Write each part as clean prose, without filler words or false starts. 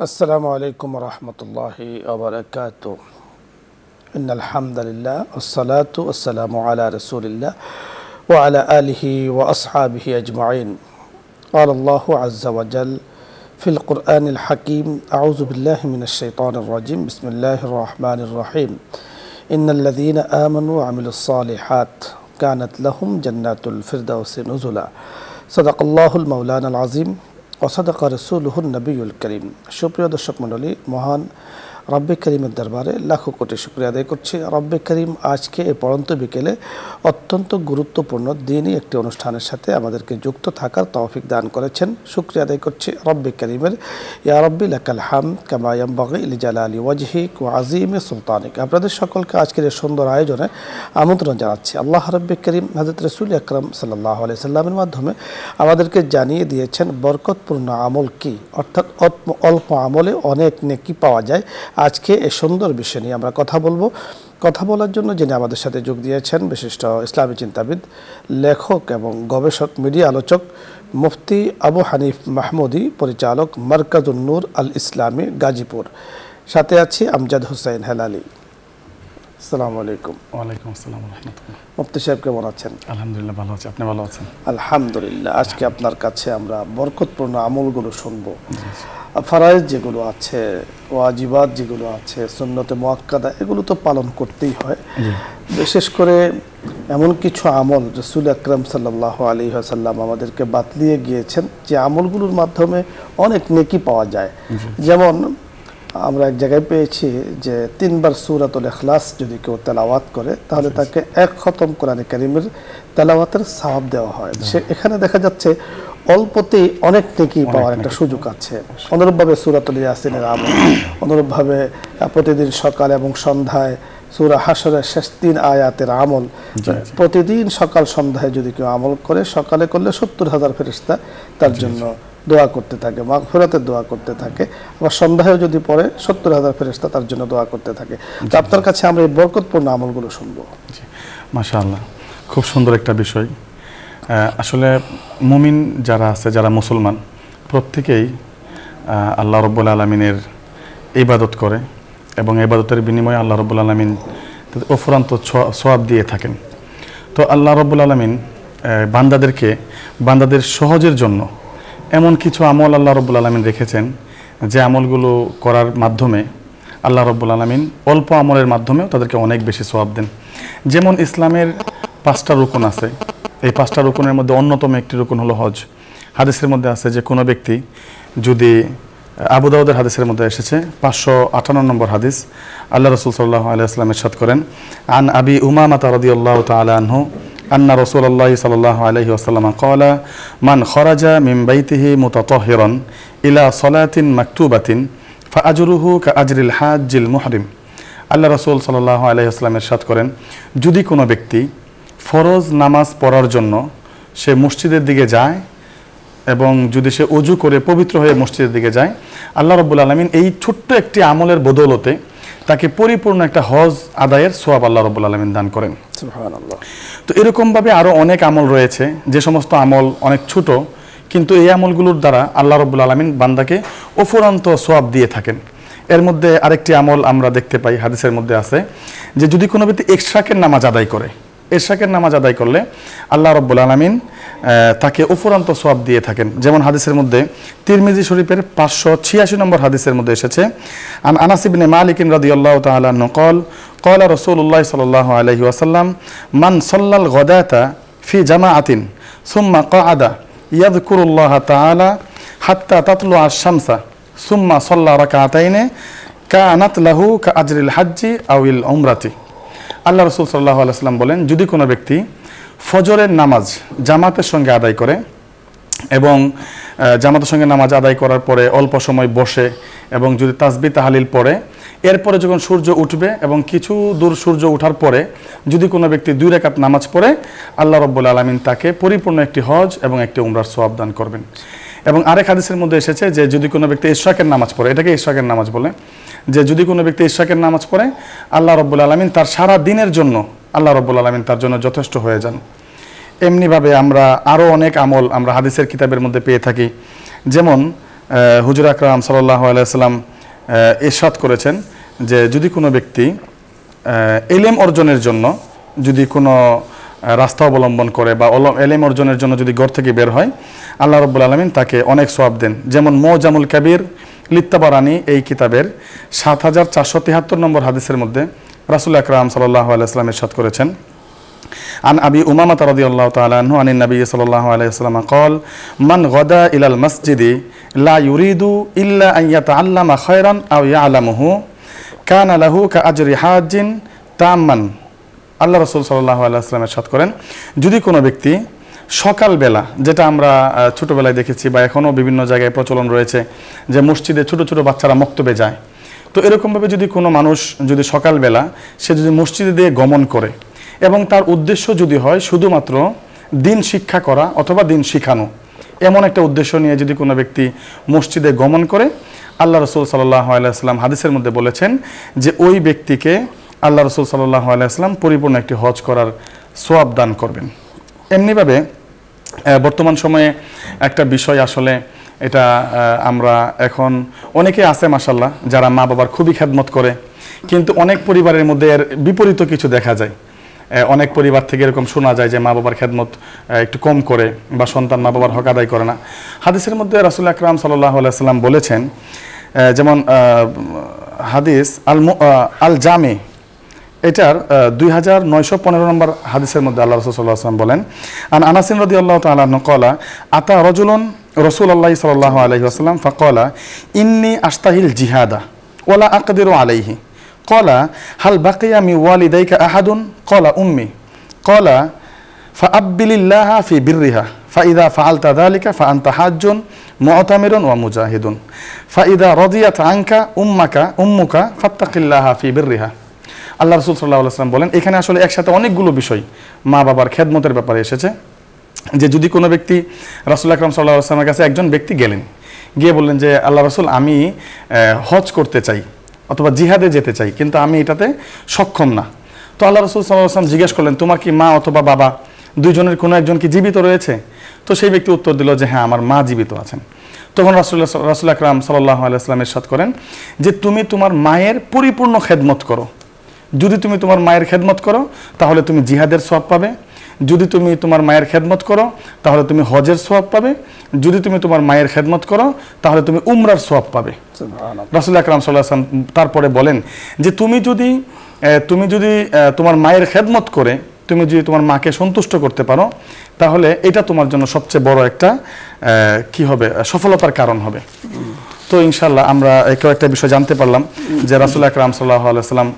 السلام عليكم ورحمة الله وبركاته إن الحمد لله والصلاة والسلام على رسول الله وعلى آله وأصحابه أجمعين قال الله عز وجل في القرآن الحكيم أعوذ بالله من الشيطان الرجيم بسم الله الرحمن الرحيم إن الذين آمنوا وعملوا الصالحات كانت لهم جنات الفردوس نزلا صدق الله المولانا العظيم وصدق رسوله النبي الكريم সুপ্রিয় দর্শক মণ্ডলী মহান রব্বে করিমের দরবারে লাখো কোটি শুকরিয়া আদায় করছি। রব্বে করিম আজকে এই পড়ন্ত বিকেলে অত্যন্ত গুরুত্বপূর্ণ দিনই একটি অনুষ্ঠানের সাথে আমাদেরকে যুক্ত থাকার তৌফিক দান করেছেন। শুকরিয়া আদায় করছি রব্বে করিমের। ইয়া রব্বি লাকাল হামদ কামা ইয়ানবাগি লিজালালি ওয়াজহিক ওয়া আযীমি সুলতানিক। আপনাদের সকলকে আজকের এই সুন্দর আয়োজনে আমন্ত্রণ জানাচ্ছি। আল্লাহ রব্বে করিম হযরত রাসূল আকরাম সাল্লাল্লাহু আলাইহি সাল্লামের মাধ্যমে আমাদেরকে জানিয়ে দিয়েছেন বরকতপূর্ণ আমল কি, অর্থাৎ অল্প আমলে অনেক নেকি পাওয়া যায়। আজকে এই সুন্দর বিষয় নিয়ে আমরা কথা বলবো। কথা বলার জন্য যিনি আমাদের সাথে যোগ দিয়েছেন বিশিষ্ট ইসলামী চিন্তাবিদ, লেখক এবং গবেষক, মিডিয়া আলোচক মুফতি আবু হানিফ মাহমুদি, পরিচালক মারকাজুন নূর আল ইসলামী গাজীপুর। সাথে আছি আমজাদ হুসাইন হেলালি। আসসালামু আলাইকুম। ওয়ালাইকুম আসসালাম ওয়া রাহমাতুল্লাহ। মুফতি সাহেব কেমন আছেন? আলহামদুলিল্লাহ ভালো আছি, আপনি ভালো আছেন? আলহামদুলিল্লাহ। আজকে আপনার কাছে আমরা বরকতপূর্ণ আমলগুলো শুনবো। ফরায়েজ যেগুলো আছে, ওয়াজিবাত যেগুলো আছে, সুন্নতে মুআক্কাদা, এগুলো তো পালন করতেই হয়। বিশেষ করে এমন কিছু আমল রাসূল আকরাম সাল্লাল্লাহু আলাইহি ওয়াসাল্লাম আমাদেরকে বাতলিয়ে গিয়েছেন যে আমলগুলোর মাধ্যমে অনেক নেকি পাওয়া যায়। যেমন আমরা এক জায়গায় পেয়েছি যে 3 বার সূরাতুল ইখলাস যদি কেউ তেলাওয়াত করে তাহলে তাকে 1 খতম কোরআনে কারীমের তেলাওয়াতের সওয়াব দেওয়া হয়। এখানে দেখা যাচ্ছে অল্পতেই অনেক নেকি পাওয়ার একটা সুযোগ আছে। অনুরূপভাবে সূরাতুল ইয়াসিনের আমল, অনুরূপভাবে প্রতিদিন সকাল এবং সন্ধ্যায় সূরা হাশরের শেষ 3 আয়াতের আমল, প্রতিদিন সকাল সন্ধ্যায় যদি কেউ আমল করে, সকালে করলে 70,000 ফেরেশতা তার জন্য দোয়া করতে থাকে, মাগফিরাতের দোয়া করতে থাকে। আবার সন্ধ্যায় যদি পড়ে 70,000 ফেরেশতা তার জন্য দোয়া করতে থাকে। তো আপনার কাছে আমরা এই বরকতপূর্ণ আমলগুলো শুনবো। মাশাআল্লাহ, খুব সুন্দর একটা বিষয়। আসলে মুমিন যারা আছে, যারা মুসলমান, প্রত্যেকেই আল্লাহ রাব্বুল আলামিনের ইবাদত করে এবং ইবাদতের বিনিময়ে আল্লাহ রাব্বুল আলামিন তাদের অফুরন্ত সওয়াব দিয়ে থাকেন। তো আল্লাহ রাব্বুল আলামিন বান্দাদের সহজের জন্য এমন কিছু আমল আল্লাহ রাব্বুল আলামিন রেখেছেন যে আমলগুলো করার মাধ্যমে আল্লাহ রাব্বুল আলামিন অল্প আমলের মাধ্যমেও তাদেরকে অনেক বেশি সওয়াব দেন। যেমন ইসলামের 5টা রুকন আছে, এই 5টা রুকনের মধ্যে অন্যতম একটি রুকন হলো হজ। হাদিসের মধ্যে আছে যে কোনো ব্যক্তি যদি, আবু দাউদের হাদিসের মধ্যে এসেছে 558 নম্বর হাদিস, আল্লাহ রাসূল সাল্লাল্লাহু আলাইহি ওয়াসাল্লাম ইরশাদ করেন, আন আবি উমামা রাদিয়াল্লাহু তাআলা আনহু আন্না রাসূলুল্লাহ সাল্লাল্লাহু আলাইহি ওয়াসাল্লাম ক্বালা মান খরাজা মিন বাইতিহি মুতাতাহহিরান ইলা সালাতিন মাকতুবাতিন ফাআজরুহু কাআজরিল হাজ্জিল মুহরিম। আল্লাহ রাসূল সাল্লাল্লাহু আলাইহি ওয়াসাল্লাম ইরশাদ করেন, যদি কোনো ব্যক্তি ফরজ নামাজ পড়ার জন্য সে মসজিদের দিকে যায় এবং যদি সে ওযু করে পবিত্র হয়ে মসজিদের দিকে যায়, আল্লাহ রাব্বুল আলামিন এই ছোট্ট একটি আমলের বদৌলতে তাকে পরিপূর্ণ একটা হজ আদায়ের সওয়াব আল্লাহ রাব্বুল আলামিন দান করেন। সুবহানাল্লাহ। তো এরকমভাবে আরও অনেক আমল রয়েছে, যে সমস্ত আমল অনেক ছোট, কিন্তু এই আমলগুলোর দ্বারা আল্লাহ রাব্বুল আলামিন বান্দাকে অফুরন্ত সওয়াব দিয়ে থাকেন। এর মধ্যে আরেকটি আমল আমরা দেখতে পাই, হাদিসের মধ্যে আছে যে যদি কোনো ব্যক্তি ইশরাকের নামাজ আদায় করে, ইশরাকের নামাজ আদায় করলে আল্লাহ রাব্বুল আলামিন তাকে অফুরন্ত সওয়াব দিয়ে থাকেন। যেমন হাদিসের মধ্যে তিরমিজি শরীফের 586 নম্বর হাদিসের মধ্যে এসেছে, আন আনাস ইবনে মালিক রাদিয়াল্লাহু তাআলা আনহু قال قال رسول الله صلى الله عليه وسلم من صلى الغداة في جماعة ثم قعد يذكر الله تعالى حتى تطلع الشمس ثم صلى ركعتين كانت له كأجر الحج أو العمرة। আল্লাহ রাসূল সাল্লাল্লাহু আলাইহি ওয়াসাল্লাম বলেন, যদি কোনো ব্যক্তি ফজরের নামাজ জামাতের সঙ্গে আদায় করে এবং জামাতের সঙ্গে নামাজ আদায় করার পরে অল্প সময় বসে এবং যদি তাসবিহ তাহলিল পড়ে, এরপরে যখন সূর্য উঠবে এবং কিছু দূর সূর্য ওঠার পরে যদি কোনো ব্যক্তি 2 রাকাত নামাজ পড়ে, আল্লাহ রাব্বুল আলামিন তাকে পরিপূর্ণ একটি হজ এবং একটি উমরার সওয়াব দান করবেন। এবং আরেক হাদিসের মধ্যে এসেছে যে যদি কোনো ব্যক্তি ইশরাকের নামাজ পড়ে, এটাকে ইশরাকের নামাজ বলে, যে যদি কোনো ব্যক্তি ইশরাকের নামাজ পড়ে, আল্লাহ রাব্বুল আলামিন তার সারা দিনের জন্য আল্লাহ রাব্বুল আলামিন তার জন্য যথেষ্ট হয়ে যান। এমনিভাবে আমরা আরও অনেক আমল আমরা হাদিসের কিতাবের মধ্যে পেয়ে থাকি। যেমন হুজুর আকরাম সাল্লাল্লাহু আলাইহি ওয়াসাল্লাম ইরশাদ করেছেন যে যদি কোনো ব্যক্তি ইলম অর্জনের জন্য যদি কোনো রাস্তা অবলম্বন করে বা ইলম অর্জনের জন্য যদি ঘর থেকে বের হয়, আল্লাহ রাব্বুল আলামিন তাকে অনেক সওয়াব দেন। যেমন মুজামুল কাবীর লিত্তাবারানি এই কিতাবের ৭৪৭৩ নম্বর হাদিসের মধ্যে রাসূল আকরাম সাল্লাল্লাহু আলাইহি ওয়াসাল্লাম ইরশাদ করেছেন, আন আবি উমামা রাদিয়াল্লাহু তাআলা আনহু আনিন নবী সাল্লাল্লাহু আলাইহি ওয়াসাল্লাম قال মান গাদা ইলাল মসজিদি লা ইউরিদু ইল্লা আন ইয়াতাআল্লামা খায়রান আও ইয়ালামুহু কানা লাহু কাআজরি হাজ্জিন তাম্মান। আল্লাহ রাসূল সাল্লাল্লাহু আলাইহি ওয়াসাল্লাম ইরশাদ করেন, যদি কোনো ব্যক্তি সকালবেলা, যেটা আমরা ছোটবেলায় দেখেছি বা এখনও বিভিন্ন জায়গায় প্রচলন রয়েছে যে মসজিদে ছোট ছোট বাচ্চারা মক্তবে যায়, তো এরকমভাবে যদি কোনো মানুষ যদি সকালবেলা সে যদি মসজিদে দিয়ে গমন করে এবং তার উদ্দেশ্য যদি হয় শুধুমাত্র দিন শিক্ষা করা অথবা দিন শিখানো, এমন একটা উদ্দেশ্য নিয়ে যদি কোনো ব্যক্তি মসজিদে গমন করে, আল্লাহ রাসূল সাল্লাল্লাহু আলাইহি ওয়াসাল্লাম হাদিসের মধ্যে বলেছেন যে ওই ব্যক্তিকে আল্লাহ রাসূল সাল্লাল্লাহু আলাইহি ওয়াসাল্লাম পরিপূর্ণ একটি হজ করার সওয়াব দান করবেন। এমনিভাবে বর্তমান সময়ে একটা বিষয় আসলে এটা আমরা এখন অনেকে আছে মাশাআল্লাহ যারা মা বাবার খুবই খেদমত করে, কিন্তু অনেক পরিবারের মধ্যে এর বিপরীত কিছু দেখা যায়। অনেক পরিবার থেকে এরকম শোনা যায় যে মা বাবার খেদমত একটু কম করে বা সন্তান মা বাবার হক আদায় করে না। হাদিসের মধ্যে রাসূল আকরাম সাল্লাল্লাহু আলাইহি ওয়াসাল্লাম বলেছেন, যেমন হাদিস আল জামি এটার 2915 নম্বর হাদিসের মধ্যে আল্লাহ রাসূল সাল্লাল্লাহু আলাইহি ওয়াসাল্লাম বলেন, আন আনাস রাদিয়াল্লাহু তাআলা আনহু ক্বালা আতা রাজুলুন রাসূলুল্লাহ সাল্লাল্লাহু আলাইহি ওয়াসাল্লাম ফাকালা ইন্নী আশতাহিল জিহাদা ওয়ালা আকদিরু আলাইহি ক্বালা হাল বাকিয়া মি ওয়ালিদাইকা আহাদুন ক্বালা উম্মি ক্বালা ফাআব্বিলিল্লাহা ফি বিররিহা ফাইদা ফাআলতা যালিকা ফাআনতা হাজ্জুন মুতামিরুন ওয়া মুজাহিদুন ফাইদা রাদিয়াত আনকা উম্মুকা ফাত্তাকিল্লাহা ফি বিররিহা। আল্লাহ রাসূল সাল্লাল্লাহু আলাইহি ওয়াসাল্লাম বলেন, এখানে আসলে একসাথে অনেকগুলো বিষয় মা বাবার খেদমতের ব্যাপারে এসেছে। যে যদি কোনো ব্যক্তি রাসূল আকরাম সাল্লাল্লাহু আলাইহি ওয়াসাল্লামের কাছে একজন ব্যক্তি গেলেন, গিয়ে বললেন যে আল্লাহ রাসূল আমি হজ করতে চাই অথবা জিহাদে যেতে চাই, কিন্তু আমি এটাতে সক্ষম না। তো আল্লাহ রাসূল সাল্লাল্লাহু আলাইহি ওয়াসাল্লাম জিজ্ঞেস করলেন, তোমার কি মা অথবা বাবা দুইজনের কোনো একজন কি জীবিত রয়েছে? তো সেই ব্যক্তি উত্তর দিল যে হ্যাঁ, আমার মা জীবিত আছেন। তখন রাসূল আকরাম সাল্লাল্লাহু আলাইহি ওয়াসাল্লাম ইরশাদ করেন যে তুমি তোমার মায়ের পরিপূর্ণ খেদমত করো। যদি তুমি তোমার মায়ের খেদমত করো তাহলে তুমি জিহাদের সওয়াব পাবে, যদি তুমি তোমার মায়ের খেদমত করো তাহলে তুমি হজের সওয়াব পাবে, যদি তুমি তোমার মায়ের খেদমত করো তাহলে তুমি উমরার সওয়াব পাবে। রাসূল আকরাম সাল্লাল্লাহু আলাইহি ওয়াসাল্লাম তারপরে বলেন যে তুমি যদি তোমার মায়ের খেদমত করে তুমি যদি তোমার মাকে সন্তুষ্ট করতে পারো তাহলে এটা তোমার জন্য সবচেয়ে বড় একটা কি হবে, সফলতার কারণ হবে। তো ইনশাআল্লাহ আমরা একটা বিষয় জানতে পারলাম যে রাসূল আকরাম সাল্লাল্লাহু আলাইহি ওয়াসাল্লাম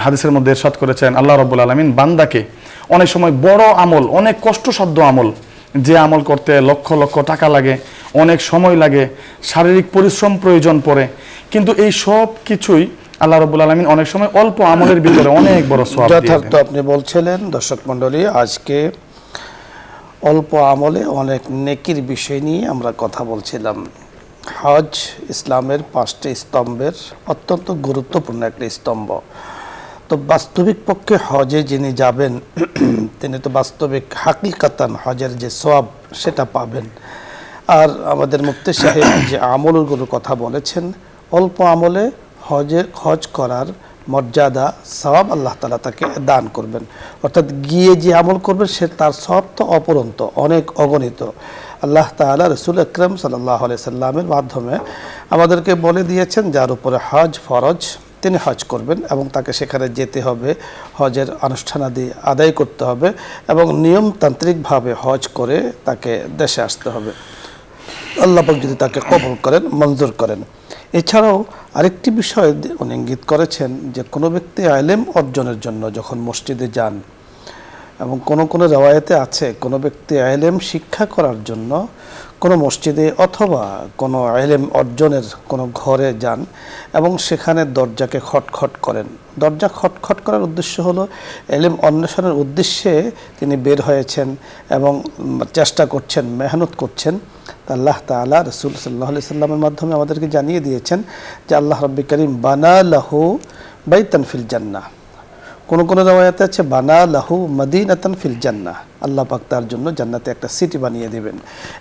হাদিসের মধ্যে ইরশাদ করেছেন, আল্লাহ রাব্বুল আলামিন বান্দাকে অনেক সময় বড় আমল, অনেক কষ্টসাধ্য আমল, যে আমল করতে লক্ষ লক্ষ টাকা লাগে, অনেক সময় লাগে, শারীরিক পরিশ্রম প্রয়োজন পড়ে, কিন্তু এই সব কিছুই আল্লাহ রাব্বুল আলামিন অনেক সময় অল্প আমলের ভিতরে অনেক বড় সওয়াব দিয়ে দেন। যথার্থ আপনি বলছিলেন। দর্শক মণ্ডলী, আজকে অল্প আমলে অনেক নেকির বিষয় নিয়ে আমরা কথা বলছিলাম। হজ ইসলামের 5টি স্তম্ভের অত্যন্ত গুরুত্বপূর্ণ একটি স্তম্ভ। তো বাস্তবিক পক্ষে হজে যিনি যাবেন তিনি তো বাস্তবিক হাকিকাতান হজের যে সওয়াব সেটা পাবেন। আর আমাদের মুফতি সাহেব যে আমলগুলোর কথা বলেছেন, অল্প আমলে হজ করার মর্যাদা সওয়াব আল্লাহ তাআলা তাকে দান করবেন। অর্থাৎ গিয়ে যে আমল করবেন সে তার সওয়াব তো অপরন্ত, অনেক অগণিত। আল্লাহ তাআলা রাসূল আকরাম সাল্লাল্লাহু আলাইহি সাল্লামের মাধ্যমে আমাদেরকে বলে দিয়েছেন যার উপরে হজ ফরজ তিনি হজ করবেন এবং তাকে সেখানে যেতে হবে, হজের আনুষ্ঠানাদি আদায় করতে হবে এবং নিয়মতান্ত্রিকভাবে হজ করে তাকে দেশে আসতে হবে। আল্লাহ পাক যদি তাকে কবুল করেন, মঞ্জুর করেন। এছাড়াও আরেকটি বিষয় উনি ইঙ্গিত করেছেন যে কোনো ব্যক্তি ইলম অর্জনের জন্য যখন মসজিদে যান, এবং কোনো রিওয়ায়াতে আছে কোনো ব্যক্তি ইলম শিক্ষা করার জন্য কোনো মসজিদে অথবা কোনো ইলম অর্জনের কোনো ঘরে যান এবং সেখানে দরজাকে খটখট করেন। দরজা খটখট করার উদ্দেশ্য হলো ইলম অন্বেষণের উদ্দেশ্যে তিনি বের হয়েছেন এবং চেষ্টা করছেন, মেহনত করছেন। আল্লাহ তাআলা রাসূল সাল্লাল্লাহু আলাইহি সাল্লামের মাধ্যমে আমাদেরকে জানিয়ে দিয়েছেন যে আল্লাহ রাব্বুল কারীম বানা লাহু বাইতান ফিল জান্নাহ। কোন রিওয়ায়াতে আছে বানা লাহু মদিনাতান ফিল জান্নাহ। আল্লাহ পাক তার জন্য জান্নাতে একটা সিটি বানিয়ে দিবেন,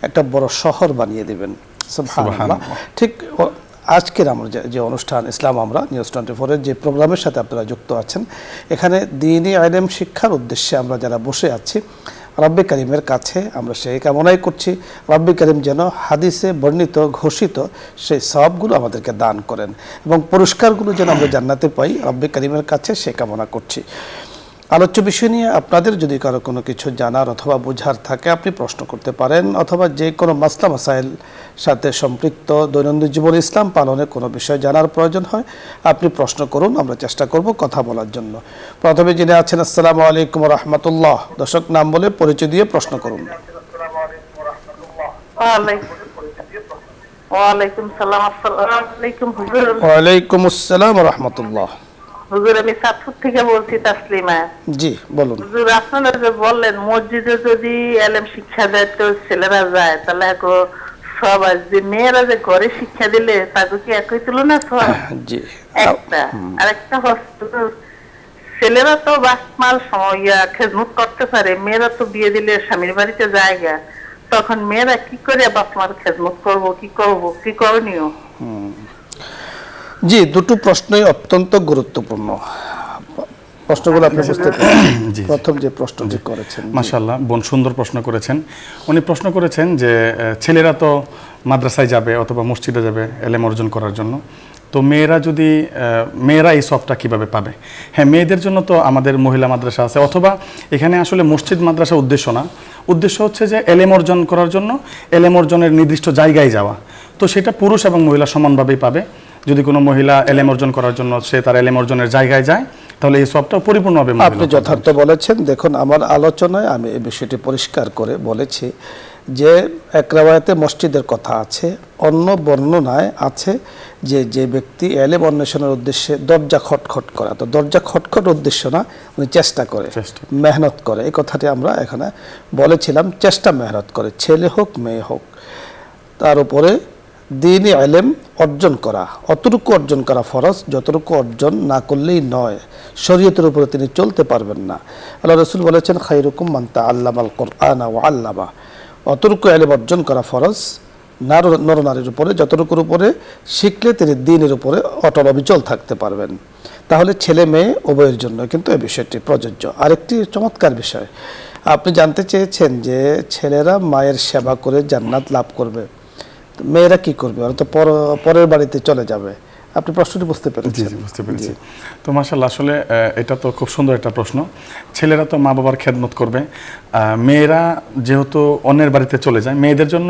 একটা বড় শহর বানিয়ে দিবেন। সুবহানাল্লাহ। ঠিক আজকের আমরা যে অনুষ্ঠান ইসলাম আমরা নিউজ 24-এর যে প্রোগ্রামের সাথে আপনারা যুক্ত আছেন, এখানে দ্বীনি ইলম শিক্ষার উদ্দেশ্যে আমরা যারা বসে আছি, রব্বে করিমের কাছে আমরা সেই কামনাই করছি রব্বে করিম যেন হাদিসে বর্ণিত ঘোষিত সেই সওয়াবগুলো আমাদেরকে দান করেন এবং পুরস্কারগুলো যেন আমরা জান্নাতে পাই, রব্বে করিমের কাছে সে কামনা করছি। আলোচ্য বিষয় নিয়ে আপনাদের যদি কারো কোনো কিছু জানার অথবা বোঝার থাকে আপনি প্রশ্ন করতে পারেন, অথবা যে কোনো মাসলা মাসাইল সাথে সম্পৃক্ত দৈনন্দিন জীবন ইসলাম পালনে কোনো বিষয় জানার প্রয়োজন হয় আপনি প্রশ্ন করুন, আমরা চেষ্টা করব কথা বলার জন্য। প্রথমে যিনি আছেন, আসসালামু আলাইকুম ওয়া রাহমাতুল্লাহ, দর্শক নাম বলে পরিচয় দিয়ে প্রশ্ন করুন। ওয়ালাইকুম সালাম। আসসালামু আলাইকুম হুজুর। ওয়ালাইকুম আসসালাম ওয়া রাহমাতুল্লাহ। হুজুর আমি সাতপুর থেকে বলছি, তাসলিমা। জি বলুন। হুজুর আপনারা যে বললেন মসজিদে যদি ইলম শিক্ষা দেয় তো ছেলেরা যায়, তাহলে সব যে মেয়েরা যে ঘরে শিক্ষা দিলে তাকে কি একই তুলনা সব? জি। একটা আরেকটা হচ্ছে ছেলেরা তো বাসমাল সময় খেদমত করতে পারে, মেয়েরা তো বিয়ে দিলে স্বামীর বাড়িতে জায়গা, তখন মেয়েরা কি করে বাসমার খেদমত করবো, কি করণীয়? জি, দুটো প্রশ্নই অত্যন্ত গুরুত্বপূর্ণ। প্রশ্নগুলো আপনি বুঝতে পারছেন? প্রথম যে প্রশ্নটি করেছেন, মাশাআল্লাহ, বোন সুন্দর প্রশ্ন করেছেন। উনি প্রশ্ন করেছেন যে ছেলেরা তো মাদ্রাসায় যাবে অথবা মসজিদে যাবে ইলম অর্জন করার জন্য, তো মেয়েরা এই সবটা কিভাবে পাবে? হ্যাঁ, মেয়েদের জন্য তো আমাদের মহিলা মাদ্রাসা আছে, অথবা এখানে আসলে মসজিদ মাদ্রাসা উদ্দেশ্য না, উদ্দেশ্য হচ্ছে যে ইলম অর্জন করার জন্য ইলম অর্জনের নির্দিষ্ট জায়গায় যাওয়া, তো সেটা পুরুষ এবং মহিলা সমানভাবেই পাবে। যদি কোনো মহিলা ইলম অর্জন করার জন্য সে তার ইলম অর্জনের জায়গায় যায়, তাহলে এই সবটা পরিপূর্ণভাবে আপনি যথার্থ বলেছেন। দেখুন, আমার আলোচনায় আমি এই বিষয়টি পরিষ্কার করে বলেছি যে এক রাওয়ায়াতে মসজিদের কথা আছে, অন্য বর্ণনায় আছে যে ব্যক্তি ইলম অন্বেষণের উদ্দেশ্যে দরজা খটখট করা, তো দরজা খটখট উদ্দেশ্য না, উনি চেষ্টা করে, মেহনত করে, এই কথাটি আমরা এখানে বলেছিলাম। চেষ্টা মেহনত করে, ছেলে হোক মেয়ে হোক, তার উপরে দ্বীনি ইলম অর্জন করা, অতটুকু অর্জন করা ফরজ যতটুকু অর্জন না করলেই নয়, শরীয়তের উপরে তিনি চলতে পারবেন না। আল্লাহ রাসূল বলেছেন, খায়রুকুম মান তাআল্লামাল কুরআনা ওয়া আল্লামা, অতটুকু ইলম অর্জন করা ফরজ নরনারীর উপরে, যতটুকুর উপরে শিখলে তিনি দ্বীনের উপরে অটল অবিচল থাকতে পারবেন। তাহলে ছেলে মেয়ে উভয়ের জন্য কিন্তু এই বিষয়টি প্রযোজ্য। আরেকটি চমৎকার বিষয় আপনি জানতে চেয়েছেন যে ছেলেরা মায়ের সেবা করে জান্নাত লাভ করবে, মেয়েরা কি করবে? ওরা তো পরের বাড়িতে চলে যাবে। আপনি প্রশ্নটি বুঝতে পেরেছেন? জি, বুঝতে পেরেছি। তো মাশাআল্লাহ, আসলে এটা তো খুব সুন্দর একটা প্রশ্ন। ছেলেরা তো মা বাবার খেদমত করবে, মেয়েরা যেহেতু অন্যের বাড়িতে চলে যায়, মেয়েদের জন্য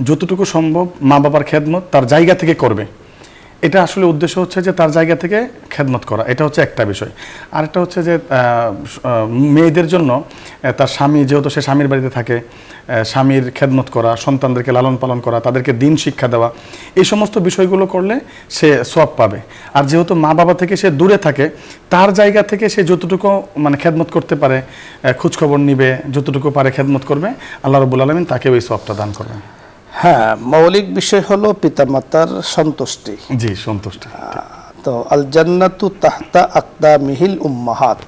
যতটুকু সম্ভব মা বাবার খেদমত তার জায়গা থেকে করবে। এটা আসলে উদ্দেশ্য হচ্ছে যে তার জায়গা থেকে খেদমত করা, এটা হচ্ছে একটা বিষয়। আরেকটা হচ্ছে যে মেয়েদের জন্য তার স্বামী, যেহেতু সে স্বামীর বাড়িতে থাকে, স্বামীর খেদমত করা, সন্তানদেরকে লালন পালন করা, তাদেরকে দিন শিক্ষা দেওয়া, এই সমস্ত বিষয়গুলো করলে সে সওয়াব পাবে। আর যেহেতু মা বাবা থেকে সে দূরে থাকে, তার জায়গা থেকে সে যতটুকু খেদমত করতে পারে, খোঁজখবর নিবে, যতটুকু পারে খেদমত করবে, আল্লাহ রাব্বুল আলামিন তাকে ওই সওয়াবটা দান করবেন। হ্যাঁ, মৌলিক বিষয় হলো পিতামাতার সন্তুষ্টি। জি, সন্তুষ্টি। তো আল জান্নাতু তাহতা আকদামিহিল উম্মাহাত,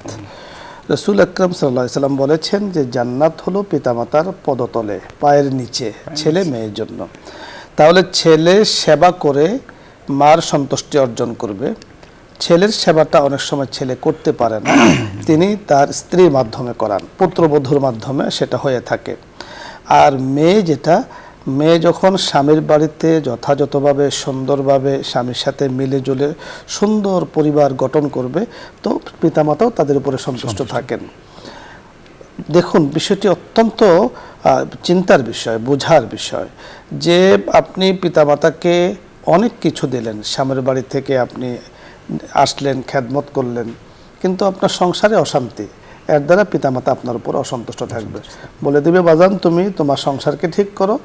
রাসূল আকরাম সাল্লাল্লাহু আলাইহি সাল্লাম বলেছেন যে জান্নাত হলো পিতামাতার পদতলে, পায়ের নিচে, ছেলে মেয়ের জন্য। তাহলে ছেলে সেবা করে মার সন্তুষ্টি অর্জন করবে। ছেলের সেবাটা অনেক সময় ছেলে করতে পারে না, তিনি তার স্ত্রীর মাধ্যমে করান, পুত্রবধূর মাধ্যমে সেটা হয়ে থাকে। আর মেয়ে যখন স্বামীর বাড়িতে যথাযথভাবে সুন্দরভাবে স্বামীর সাথে মিলে জুলে সুন্দর পরিবার গঠন করবে, তো পিতামাতাও তাদের উপরে সন্তুষ্ট থাকেন। দেখুন, বিষয়টি অত্যন্ত চিন্তার বিষয়, বোঝার বিষয় যে আপনি পিতামাতাকে অনেক কিছু দিলেন, স্বামীর বাড়ি থেকে আপনি আসলেন, খেদমত করলেন, কিন্তু আপনার সংসারে অশান্তি, এর দ্বারা পিতামাতা আপনার উপর অসন্তুষ্ট থাকবে, বলে দিবে বাজান তুমি তোমার সংসারকে ঠিক করো,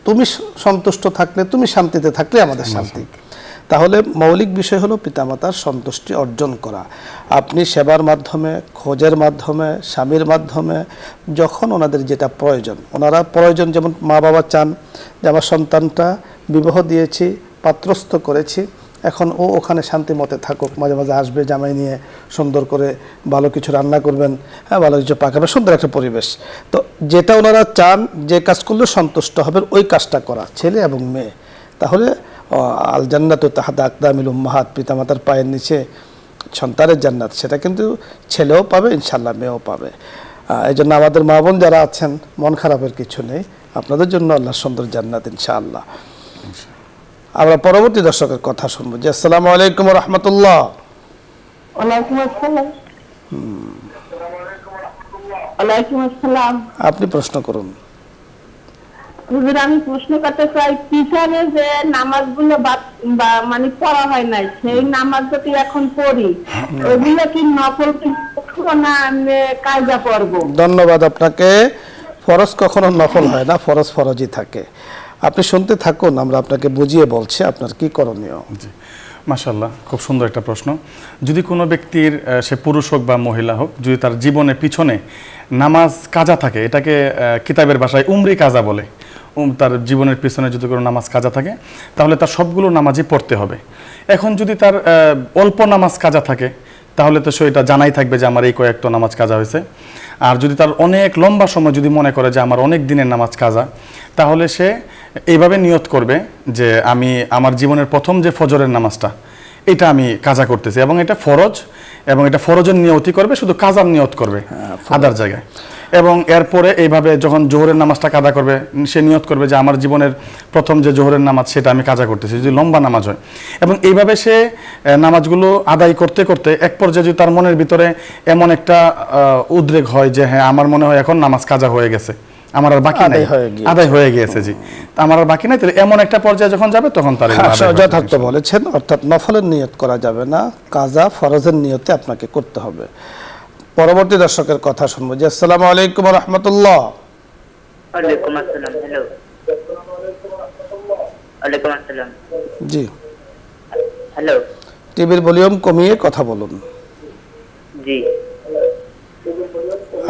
তুমি সন্তুষ্ট থাকলে, তুমি শান্তিতে থাকলে আমাদের শান্তি। তাহলে মৌলিক বিষয় হলো পিতামাতার সন্তুষ্টি অর্জন করা। আপনি সেবার মাধ্যমে, খোঁজের মাধ্যমে, স্বামীর মাধ্যমে, যখন ওনাদের যেটা প্রয়োজন, ওনারা প্রয়োজন, যেমন মা বাবা চান যে আমার সন্তানটা বিবাহ দিয়েছি, পাত্রস্থ করেছি, এখন ও ওখানে শান্তি মতে থাকুক, মাঝে মাঝে আসবে জামাই নিয়ে, সুন্দর করে ভালো কিছু রান্না করবেন, হ্যাঁ ভালো কিছু পাকাবে, সুন্দর একটা পরিবেশ। তো যেটা ওনারা চান, যে কাজ করলে সন্তুষ্ট হবেন ওই কাজটা করা, ছেলে এবং মেয়ে। তাহলে আল জান্নাতু তাহতা আকদামিল উম্মাহাত, পিতামাতার পায়ের নিচে সন্তানের জান্নাত, সেটা কিন্তু ছেলেও পাবে ইনশাল্লাহ, মেয়েও পাবে। এই জন্য আমাদের মা বোন যারা আছেন, মন খারাপের কিছু নেই, আপনাদের জন্য আল্লাহ সুন্দর জান্নাত ইনশাআল্লাহ। আমরা পরবর্তী দর্শকের কথা শুনবো। জি, আসসালামু আলাইকুম ওয়া রাহমাতুল্লাহ। ওয়ালাইকুম আসসালাম। ওয়ালাইকুম আসসালাম। আপনি প্রশ্ন করুন। হুজুর, আমি প্রশ্ন করতে চাই, পিছনে যে নামাজগুলো মানে পড়া হয় নাই, সেই নামাজ যদি এখন পড়ি, ওগুলো কি নফল না কায়দা পড়বো? ধন্যবাদ আপনাকে। ফরজ কখনো নফল হয় না, ফরজ ফরজই থাকে। আপনি শুনতে থাকুন, আমরা আপনাকে বুঝিয়ে বলছি আপনার কি করণীয়। জি, মাশাআল্লাহ, খুব সুন্দর একটা প্রশ্ন। যদি কোনো ব্যক্তির, সে পুরুষ হোক বা মহিলা হোক, যদি তার জীবনের পিছনে নামাজ কাজা থাকে, এটাকে কিতাবের ভাষায় উমরি কাজা বলে, তার জীবনের পিছনে যদি কোনো নামাজ কাজা থাকে, তাহলে তার সবগুলো নামাজই পড়তে হবে। এখন যদি তার অল্প নামাজ কাজা থাকে, তাহলে তো সে এটা জানাই থাকবে যে আমার এই কয়েকটা নামাজ কাজা হয়েছে। আর যদি তার অনেক লম্বা সময় যদি মনে করে যে আমার অনেক দিনের নামাজ কাজা, তাহলে সে এইভাবে নিয়ত করবে যে আমি আমার জীবনের প্রথম যে ফজরের নামাজটা, এটা আমি কাজা করতেছি, এবং এটা ফরজ, এবং এটা ফরজের নিয়তই করবে, শুধু কাজার নিয়ত করবে আদার জায়গায়। এবং এরপরে এইভাবে যখন জোহরের নামাজটা কাজা করবে, সে নিয়ত করবে যে আমার জীবনের প্রথম যে জোহরের নামাজ সেটা আমি কাজা করতেছি, যদি লম্বা নামাজ হয়। এবং এইভাবে সে নামাজগুলো আদায় করতে করতে এক পর্যায়ে যদি তার মনের ভিতরে এমন একটা উদ্রেক হয় যে হ্যাঁ, আমার মনে হয় এখন নামাজ কাজা হয়ে গেছে, আমার আর বাকি নাই, আদায় হয়ে গিয়েছে, জি আমার আর বাকি নাই, তাহলে এমন একটা পর্যায়ে যখন যাবে তখন তার যথার্থ বলেছেন। অর্থাৎ নফলের নিয়ত করা যাবে না, কাজা ফরজের নিয়তে আপনাকে করতে হবে। পরবর্তী দর্শকের কথা শুনবো। জি, আসসালামু আলাইকুম ওয়া রাহমাতুল্লাহ। ওয়ালাইকুম আসসালাম। হ্যালো। ওয়ালাইকুম আসসালাম। জি, হ্যালো। টিভির ভলিউম কমিয়ে কথা বলুন। জি,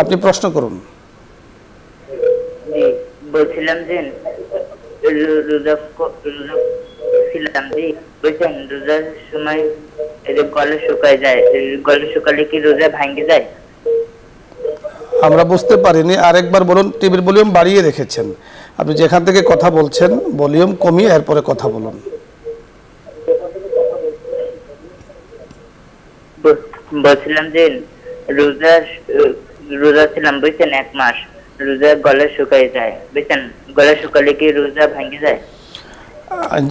আপনি প্রশ্ন করুন। জি, বলছিলাম যে রোজা ছিলাম, জি বুঝছেন, রোজার সময় গলা শুকায় যায়, গলা শুকালে কি রোজা ভাঙ্গে যায়? আমরা বুঝতে পারিনি, আরেকবার বলুন। টিভির ভলিউম বাড়িয়ে রেখেছেন, আপনি যেখান থেকে কথা বলছেন ভলিউম কমিয়ে এরপরে কথা বলুন। বলছিলাম যে রোজা ছিলাম বুঝছেন, 1 মাস, রোজা গলা শুকায় যায় বুঝছেন, গলা শুকালে কি রোজা ভাঙ্গে যায়?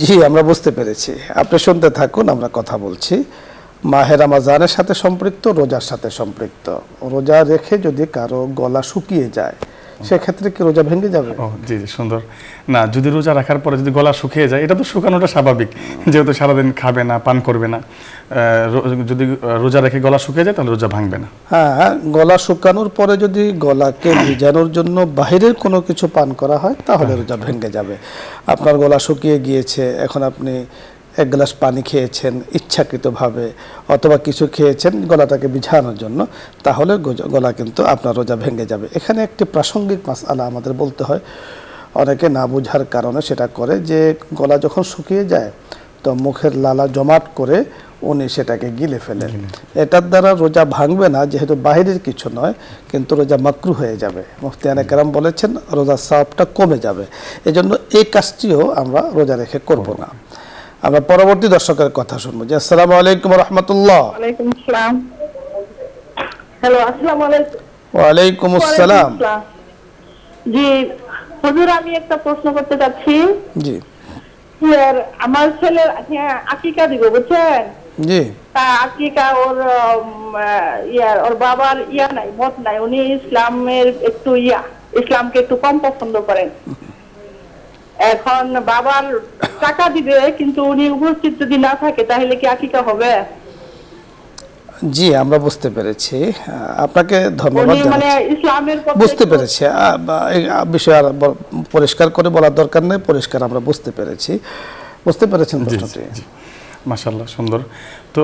জি, আমরা বুঝতে পেরেছি, আপনি শুনতে থাকুন, আমরা কথা বলছি। মাহে রমজানের সাথে সম্পৃক্ত, রোজার সাথে সম্পৃক্ত। রোজা রেখে যদি কারো গলা শুকিয়ে যায়, সেক্ষেত্রে কি রোজা ভেঙে যাবে? ও জি, সুন্দর। না, যদি রোজা রাখার পরে যদি গলা শুকিয়ে যায়, এটা তো শুকানোটা স্বাভাবিক, যেহেতু সারাদিন খাবে না, পান করবে না। যদি রোজা রেখে গলা শুকিয়ে যায়, তাহলে রোজা ভাঙবে না। হ্যাঁ, গলা শুকানোর পরে যদি গলাকে ভিজানোর জন্য বাহিরের কোনো কিছু পান করা হয়, তাহলে রোজা ভেঙে যাবে। আপনার গলা শুকিয়ে গিয়েছে, এখন আপনি 1 গ্লাস পানি খেয়েছেন ইচ্ছাকৃতভাবে, অথবা কিছু খেয়েছেন গলাটাকে ভিজানোর জন্য, তাহলে গলা কিন্তু আপনার রোজা ভেঙে যাবে। এখানে একটি প্রাসঙ্গিক মাসআলা আমাদের বলতে হয়, অনেকে না বোঝার কারণে সেটা করে, যে গলা যখন শুকিয়ে যায় তো মুখের লালা জমাট করে উনি সেটাকে গিলে ফেলেন। এটার দ্বারা রোজা ভাঙবে না, যেহেতু বাহিরের কিছু নয়, কিন্তু রোজা মাকরু হয়ে যাবে। মুফতিয়ানে কেরাম বলেছেন রোজার সওয়াবটা কমে যাবে। এজন্য এই কাজটিও আমরা রোজা রেখে করব না। আমরা পরবর্তী দর্শকের কথা শুনবো। জি, আসসালামু আলাইকুম ওয়া রাহমাতুল্লাহ। ওয়ালাইকুম আসসালাম। হ্যালো, আসসালামু আলাইকুম। ওয়া আলাইকুম আসসালাম। জি হুজুর, আমি একটা প্রশ্ন করতে চাচ্ছি। জি, আমার ছেলে আকিকা দিব বুঝছেন, জি, তা আকিকা ওর বাবার নাই, মত নাই, উনি ইসলামের একটু ইসলামকে একটু কম পছন্দ করেন। এখন বাবার টাকা দিবে, কিন্তু উনি উপস্থিত যদি না থাকে, তাহলে কি আকিকা হবে? জি, আমরা বুঝতে পেরেছি, আপনাকে ধন্যবাদ জানাচ্ছি। বুঝতে পেরেছি, বিষয় আর পরিষ্কার করে বলার দরকার নেই, পরিষ্কার আমরা বুঝতে পেরেছি। বুঝতে পেরেছেন প্রশ্নটি? মাশাআল্লাহ, সুন্দর। তো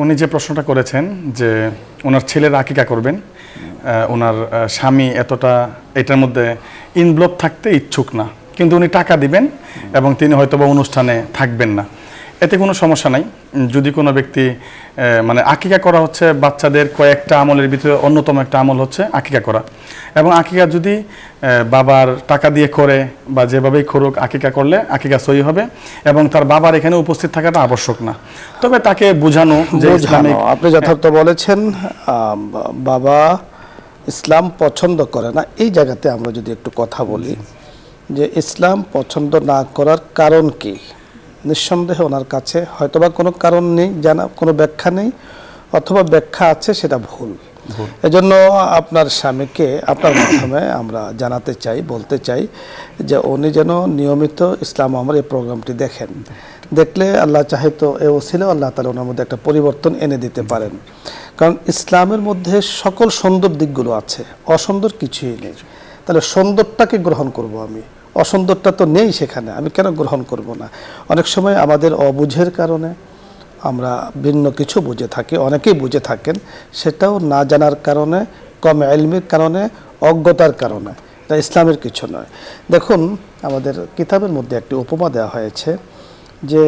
উনি যে প্রশ্নটা করেছেন যে ওনার ছেলের আকিকা করবেন, ওনার স্বামী এতটা এটার মধ্যে ইনভলভ থাকতে ইচ্ছুক না, কিন্তু উনি টাকা দিবেন এবং তিনি হয়তো বা অনুষ্ঠানে থাকবেন না। এতে কোনো সমস্যা নাই। যদি কোনো ব্যক্তি মানে আকিকা করা হচ্ছে বাচ্চাদের কয়েকটা আমলের ভিতরে অন্যতম একটা আমল হচ্ছে আকিকা করা, এবং আকিকা যদি বাবার টাকা দিয়ে করে বা যেভাবেই করুক, আকিকা করলে আকিকা সহি হবে এবং তার বাবার এখানে উপস্থিত থাকাটা আবশ্যক না। তবে তাকে বোঝানো যে ইসলামিক, আপনি যথার্থ বলেছেন, বাবা ইসলাম পছন্দ করে না, এই জায়গাতে আমরা যদি একটু কথা বলি যে ইসলাম পছন্দ না করার কারণ কি। নিঃসন্দেহে ওনার কাছে হয়তোবা কোনো কারণ নেই, জানা কোনো ব্যাখ্যা নেই, অথবা ব্যাখ্যা আছে সেটা ভুল। এজন্য আপনার স্বামীকে আপনার মাধ্যমে আমরা জানাতে চাই, বলতে চাই যে উনি যেন নিয়মিত ইসলাম আমার এই প্রোগ্রামটি দেখেন। দেখলে আল্লাহ চাহে তো এ ওসিলা আল্লাহ তাআলা ওনার মধ্যে একটা পরিবর্তন এনে দিতে পারেন। কারণ ইসলামের মধ্যে সকল সুন্দর দিকগুলো আছে, অসুন্দর কিছুই নেই। তাহলে সুন্দরটাকে গ্রহণ করব আমি, অসুন্দরটা তো নেই সেখানে, আমি কেন গ্রহণ করব না? অনেক সময় আমাদের অবুঝের কারণে আমরা ভিন্ন কিছু বুঝে থাকি, অনেকেই বুঝে থাকেন, সেটাও না জানার কারণে, কম ইলমের কারণে, অজ্ঞতার কারণে। এটা ইসলামের কিছু নয়। দেখুন আমাদের কিতাবের মধ্যে একটি উপমা দেওয়া হয়েছে যে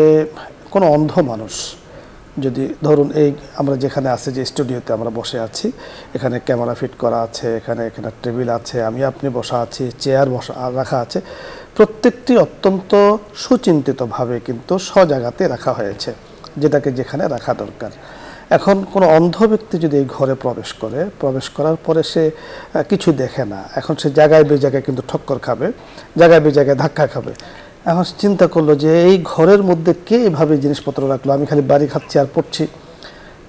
কোনো অন্ধ মানুষ যদি, ধরুন এই আমরা যেখানে আছি, যে স্টুডিওতে আমরা বসে আছি, এখানে ক্যামেরা ফিট করা আছে, এখানে টেবিল আছে, আমি আপনি বসা আছি, চেয়ার বসা রাখা আছে, প্রত্যেকটি অত্যন্ত সুচিন্তিতভাবে কিন্তু জায়গাতে রাখা হয়েছে, যেটাকে যেখানে রাখা দরকার। এখন কোনো অন্ধ ব্যক্তি যদি এই ঘরে প্রবেশ করার পরে সে কিছু দেখে না, এখন সে জায়গায় বেজায়গায় কিন্তু ঠক্কর খাবে, জায়গায় বেজায়গায় ধাক্কা খাবে। এখন চিন্তা করলো যে এই ঘরের মধ্যে কে এভাবে জিনিসপত্র রাখলো, আমি খালি বাড়ি খাচ্ছি আর পড়ছি।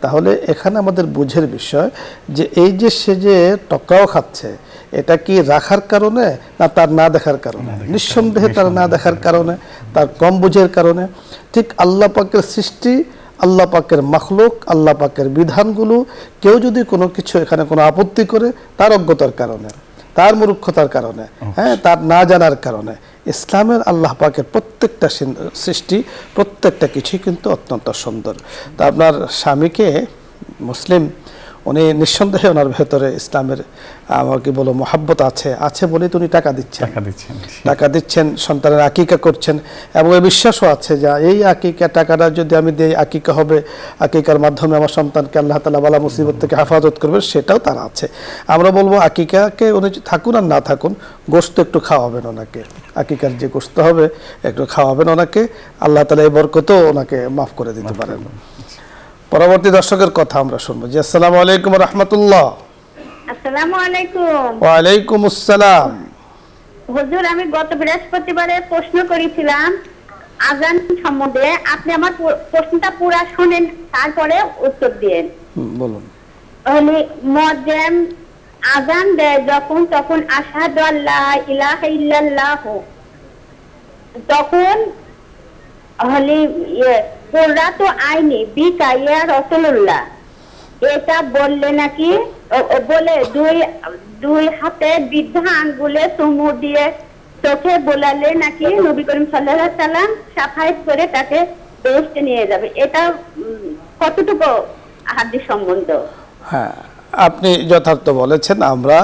তাহলে এখানে আমাদের বুঝের বিষয় যে এই যে সে যে টক্কাও খাচ্ছে, এটা কি রাখার কারণে না তার না দেখার কারণে? নিঃসন্দেহে তার না দেখার কারণে, তার কম বুঝের কারণে। ঠিক আল্লাহ পাকের সৃষ্টি, আল্লাহ পাকের মাখলুক, আল্লাহ পাকের বিধানগুলো কেউ যদি কোনো কিছু এখানে কোনো আপত্তি করে, তার অজ্ঞতার কারণে, তার মূর্খতার কারণে, হ্যাঁ, তার না জানার কারণে। ইসলামের আল্লাহ পাকের প্রত্যেকটা সৃষ্টি, প্রত্যেকটা কিছুই কিন্তু অত্যন্ত সুন্দর। তা আপনার স্বামীকে মুসলিম, উনি নিঃসন্দেহে ওনার ভেতরে ইসলামের আমার কি বলো মহাব্বত আছে বলেই তো উনি টাকা দিচ্ছেন, সন্তানের আকিকা করছেন, এবং এই বিশ্বাসও আছে যে এই আকিকা টাকাটা যদি আমি দেই, আকিকা হবে, আকিকার মাধ্যমে আমার সন্তানকে আল্লাহ তাআলা বালা মুসিবত থেকে হেফাজত করবে, সেটাও তার আছে। আমরা বলবো আকিকাকে উনি থাকুন আর না থাকুন, গোশত একটু খাওয়াবেন ওনাকে, আকিকার যে গোশত হবে একটু খাওয়াবেন ওনাকে, আল্লাহ তাআলা এই বরকতও ওনাকে মাফ করে দিতে পারেন। পরবর্তী দর্শকের কথা আমরা শুনবো। জি, আসসালামু আলাইকুম ওয়া রাহমাতুল্লাহ। আসসালামু আলাইকুম। ওয়া আলাইকুম আসসালাম। হুজুর, আমি গত বৃহস্পতিবারে প্রশ্ন করেছিলাম আযান সম্বন্ধে, আপনি আমার প্রশ্নটা পুরো শুনেন, তারপরে উত্তর দিন। বলুন। মুয়াজ্জিন আযান দেয় যখন, তখন আশহাদু আল্লা ইলাহা ইল্লাল্লাহ, তখন কুররাতু আইনি বিকা ইয়া রাসূলুল্লাহ, এটা বললে নাকি বলে দুই হাতে বৃদ্ধা আঙ্গুলে চুমু দিয়ে চোখে বোলালে নাকি নবী করিম সাল্লাল্লাহু আলাইহি সাল্লাম সাফায়াত করে তাকে বেহেশতে নিয়ে যাবে। এটা কতটুকু হাদিস সম্বন্ধ? হ্যাঁ, আপনি যথার্থ বলেছেন। আমরা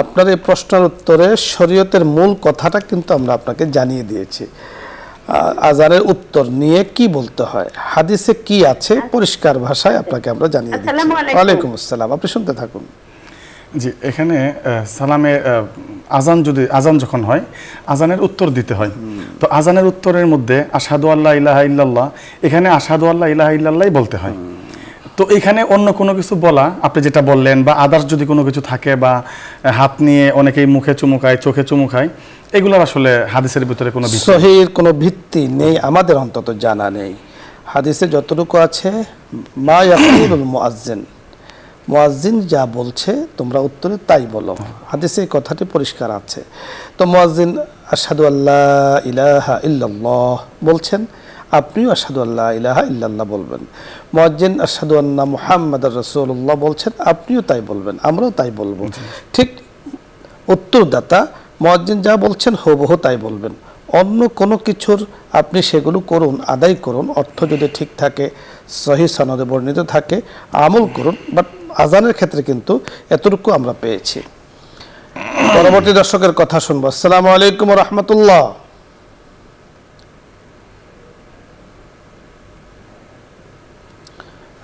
আপনার এই প্রশ্নের উত্তরে শরীয়তের মূল কথাটা কিন্তু আমরা আপনাকে জানিয়ে দিয়েছি। আযানের উত্তর নিয়ে কি বলতে হয়, হাদিসে কি আছে, পরিষ্কার ভাষায় আপনাকে আমরা জানিয়ে দিচ্ছি। ওয়া আলাইকুম আসসালাম, আপনি শুনতে থাকুন। জি, এখানে সালামে আজান যখন হয়, আজানের উত্তর দিতে হয়। তো আজানের উত্তরের মধ্যে আশহাদু আল্লা ইলাহা ইল্লাল্লাহ, এখানে আশহাদু আল্লা ইলাহা ইল্লাল্লাহ বলতে হয়। তো এখানে অন্য কোনো কিছু বলা, আপনি যেটা বললেন, বা আদার্স যদি কোনো কিছু থাকে, বা হাত নিয়ে অনেকেই মুখে চুমুকায়, চোখে চুমুকায়, এগুলোর আসলে হাদিসের ভিতরে কোনো সহিহ কোনো ভিত্তি নেই, আমাদের অন্তত জানা নেই। হাদিসে যতটুকু আছে, মা ইয়াকুলুল মুয়াজ্জিন যা বলছে তোমরা উত্তরে তাই বলো, হাদিসে এই কথাটি পরিষ্কার আছে। তো মুয়াজ্জিন আশহাদু আল্লা ইলাহা ইল্লাল্লাহ বলছেন, আপনিও আশহাদু আল্লা ইলাহা ইল্লাল্লাহ বলবেন। মুয়াজ্জিন আশহাদু আন্না মুহাম্মাদুর রাসূলুল্লাহ বলছেন, আপনিও তাই বলবেন, আমরাও তাই বলবো। ঠিক উত্তরদাতা মুয়াজ্জিন যা বলছেন হুবহু তাই বলবেন। অন্য কোনো কিছুর আপনি সেগুলো করুন, আদায় করুন, অর্থ যদি ঠিক থাকে, সহিহ সনদে বর্ণিত থাকে, আমল করুন। বাট আজানের ক্ষেত্রে কিন্তু এতটুকু আমরা পেয়েছি। পরবর্তী দর্শকের কথা শুনবো। আসসালামু আলাইকুম ওয়া রাহমাতুল্লাহ।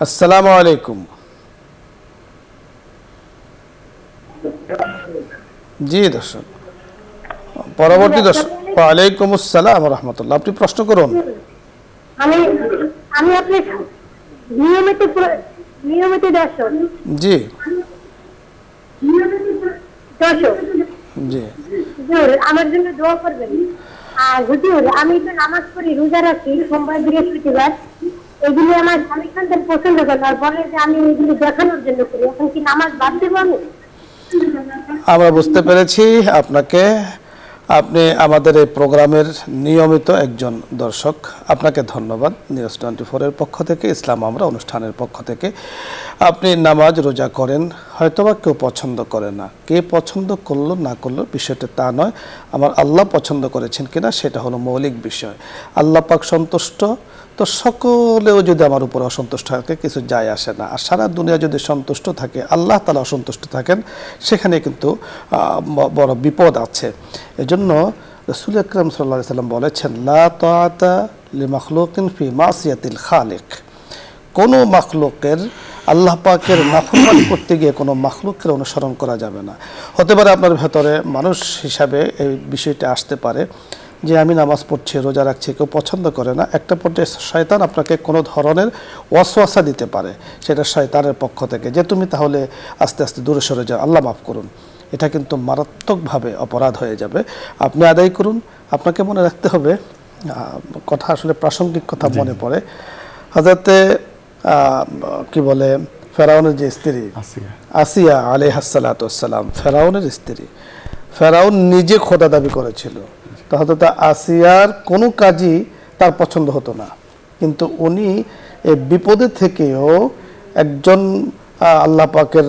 আসসালামু আলাইকুম। জি দর্শক, পরবর্তী দর্শক। ওয়ালাইকুম আসসালাম ওয়া রাহমাতুল্লাহ। আপনি প্রশ্ন করুন। আমি আমি আপনি নিয়মিত দর্শক। জি দর্শক জি হুজুর, আমার জন্য দোয়া করবেন। আর হুজুর, আমি তো নামাজ পড়ি, রোজা রাখি, সোমবার বৃহস্পতিবার, এগুলি আমার স্বামী সন্তান পছন্দ করে আর বলে যে আমি এগুলি দেখানোর জন্য করি। এখন কি নামাজ বাদ দেবো আমি? আমরা বুঝতে পেরেছি আপনাকে। আপনি আমাদের এই প্রোগ্রামের নিয়মিত একজন দর্শক। আপনাকে ধন্যবাদ। নিউজ 24-এর পক্ষ থেকে, ইসলাম আমরা অনুষ্ঠানের পক্ষ থেকে। আপনি নামাজ রোজা করেন, হয়তোবা কেউ পছন্দ করে না। কে পছন্দ করলো না করলো বিষয়টা তা নয়, আমার আল্লাহ পছন্দ করেছেন কিনা সেটা হলো মৌলিক বিষয়। আল্লাহ পাক সন্তুষ্ট, তো সকলেও যদি আমার উপর অসন্তুষ্ট থাকে কিছু যায় আসে না। আর সারা দুনিয়া যদি সন্তুষ্ট থাকে, আল্লাহ তাআলা অসন্তুষ্ট থাকেন, সেখানে কিন্তু বড় বিপদ আছে। এজন্য রাসূল আকরাম সাল্লাল্লাহু আলাইহি সাল্লাম বলেছেন, লা তাআতা লিমাখলুকিন ফি মাসিয়াতিল খালিক। কোনো মাখলুকের, আল্লাহ পাকের নাফরমানি করতে গিয়ে কোনো মাখলুকের অনুসরণ করা যাবে না। হতে পারে আপনার ভেতরে মানুষ হিসাবে এই বিষয়টা আসতে পারে যে আমি নামাজ পড়ছি, রোজা রাখছি, কেউ পছন্দ করে না। একটা পর্যায়ে শয়তান আপনাকে কোনো ধরনের ওয়াসওয়াসা দিতে পারে, সেটা শয়তানের পক্ষ থেকে, যে তুমি তাহলে আস্তে আস্তে দূরে সরে যাও, আল্লাহ মাফ করুন। এটা কিন্তু মারাত্মকভাবে অপরাধ হয়ে যাবে। আপনি আদায় করুন। আপনাকে মনে রাখতে হবে, কথা আসলে প্রাসঙ্গিক কথা মনে পড়ে, হযরতে কি বলে ফেরাউনের যে স্ত্রী আসিয়া আলাইহিস সালাতু ওয়াস সালাম, ফেরাউনের স্ত্রী, ফেরাউন নিজে খোদা দাবি করেছিল। তো হয়তো আসিয়ার কোনো কাজই তার পছন্দ হতো না, কিন্তু উনি এই বিপদে থেকেও একজন আল্লাহ পাকের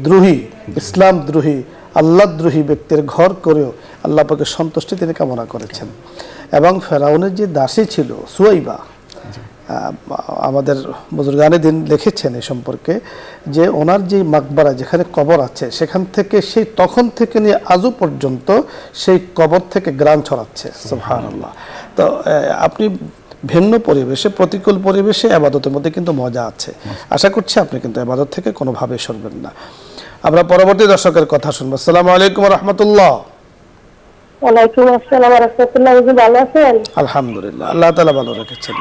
দ্রোহী, ইসলাম দ্রোহী, আল্লাহ দ্রোহী ব্যক্তির ঘর করেও আল্লাহ পাকের সন্তুষ্টি তিনি কামনা করেছেন। এবং ফেরাউনের যে দাসী ছিল সুয়াইবা, আমাদের বুজুর্গানে দিন লিখেছেন এই সম্পর্কে যে ওনার যে মাকবারা, যেখানে কবর আছে, সেখান থেকে সেই তখন থেকে নিয়ে আজও পর্যন্ত সেই কবর থেকে গ্রাণ ছড়াচ্ছে। সুবহানাল্লাহ। তো আপনি ভিন্ন পরিবেশে, প্রতিকূল পরিবেশে ইবাদতের মধ্যে কিন্তু মজা আছে। আশা করছি আপনি কিন্তু ইবাদত থেকে কোনোভাবে সরবেন না। আমরা পরবর্তী দর্শকের কথা শুনবো। আসসালামু আলাইকুম ওয়া রাহমাতুল্লাহ। ওয়ালাইকুম আসসালাম ওয়া রাহমাতুল্লাহ। হুজুর ভালো আছেন? আলহামদুলিল্লাহ, আল্লাহ তাআলা ভালো রেখেছেন।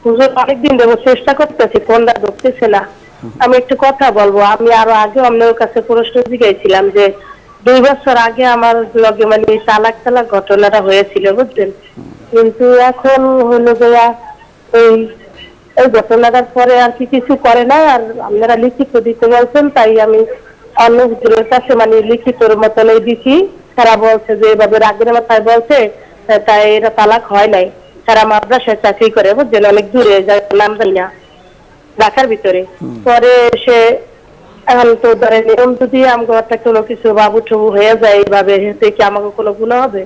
হুজুর, অনেকদিন ধরে চেষ্টা করতেছি, ফোনটা ধরতেছে না। আমি একটু কথা বলবো। আমি আরো আগে আপনার কাছে প্রশ্ন জিজ্ঞাসিলাম যে 2 বছর আগে আমার লগে মানে তালাক ঘটনাটা হয়েছিল, বুঝলেন? কিন্তু এখন হলো যে এই ঘটনাটার পরে আর কি কিছু করে না। আর আপনারা লিখিত দিতে বলছেন, তাই আমি অন্য হুজুরের কাছে মানে লিখিতর মতন দিছি। তারা বলছে যে এভাবে রাগের মাথায় বলছে, তাই এটা তালাক হয় নাই। তারা মাদ্রাসায় চাকরি করে, বুঝলেন, অনেক দূরে যায়, নাম জানি না, ঢাকার ভিতরে। পরে সে এখন তো ধরেন এরকম যদি আমাকে কোনো কিছু বাবু টবু হয়ে যায় এইভাবে, এতে কি আমাকে কোনো গুনাহ হবে?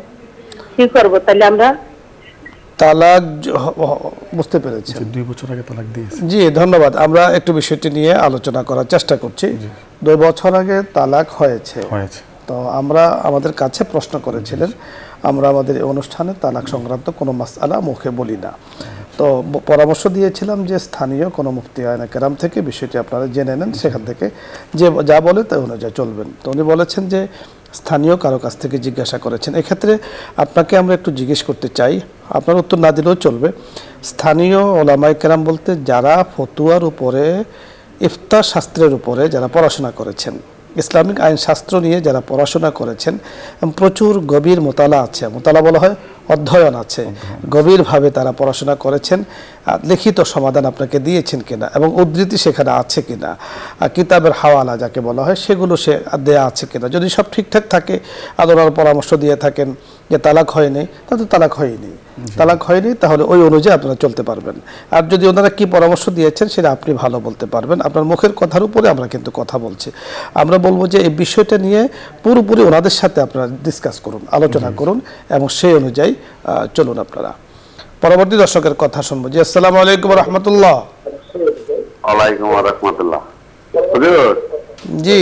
কি করবো তাহলে আমরা? তালাক বুঝতে পেরেছি, 2 বছর আগে তালাক দিয়েছে। জি ধন্যবাদ। আমরা একটু বিষয়টি নিয়ে আলোচনা করার চেষ্টা করছি। 2 বছর আগে তালাক হয়েছে। তো আমরা আমাদের কাছে প্রশ্ন করেছিলেন, আমরা আমাদের এই অনুষ্ঠানে তালাক সংক্রান্ত কোনো মাসআলা মুখে বলি না। তো পরামর্শ দিয়েছিলাম যে স্থানীয় কোনো মুফতি আয়না কেরাম থেকে বিষয়টি আপনারা জেনে নেন, সেখান থেকে যে যা বলে তাই অনুযায়ী চলবেন। তো উনি বলেছেন যে স্থানীয় কারো কাছ থেকে জিজ্ঞাসা করেছেন। এক্ষেত্রে আপনাকে আমরা একটু জিজ্ঞেস করতে চাই, আপনার উত্তর না দিলেও চলবে। স্থানীয় ওলামায়ে কেরাম বলতে যারা ফতুয়ার উপরে, ইফতা শাস্ত্রের উপরে যারা পড়াশোনা করেছেন, ইসলামিক আইন শাস্ত্র নিয়ে যারা পড়াশোনা করেছেন, প্রচুর গভীর মোতালা আছে, মোতালা বলা হয় অধ্যয়ন আছে, গভীরভাবে তারা পড়াশোনা করেছেন। লিখিত সমাধান আপনাকে দিয়েছেন কিনা এবং উদ্ধৃতি সেখানে আছে কিনা, কিতাবের হাওয়ালা যাকে বলা হয় সেগুলো সে দেয়া আছে কিনা। যদি সব ঠিকঠাক থাকে, আদরার পরামর্শ দিয়ে থাকেন যে তালাক হয়নি, তাহলে তালাক হয়নি, তালাক হয়নি, তাহলে ওই অনুযায়ী আপনারা চলতে পারবেন। আর যদি ওনারা কি পরামর্শ দিয়েছেন সেটা আপনি ভালো বলতে পারবেন। আপনার মুখের কথার উপরে আমরা কিন্তু কথা বলছি। আমরা বলবো যে এই বিষয়টা নিয়ে পুরোপুরি ওনাদের সাথে আপনারা ডিসকাস করুন, আলোচনা করুন এবং সেই অনুযায়ী চলুন আপনারা। পরবর্তী দর্শকের কথা শুনবো। জি আসসালামু আলাইকুম ওয়া রাহমাতুল্লাহ। ওয়ালাইকুম ওয়া রাহমাতুল্লাহ। হুজুর। জি।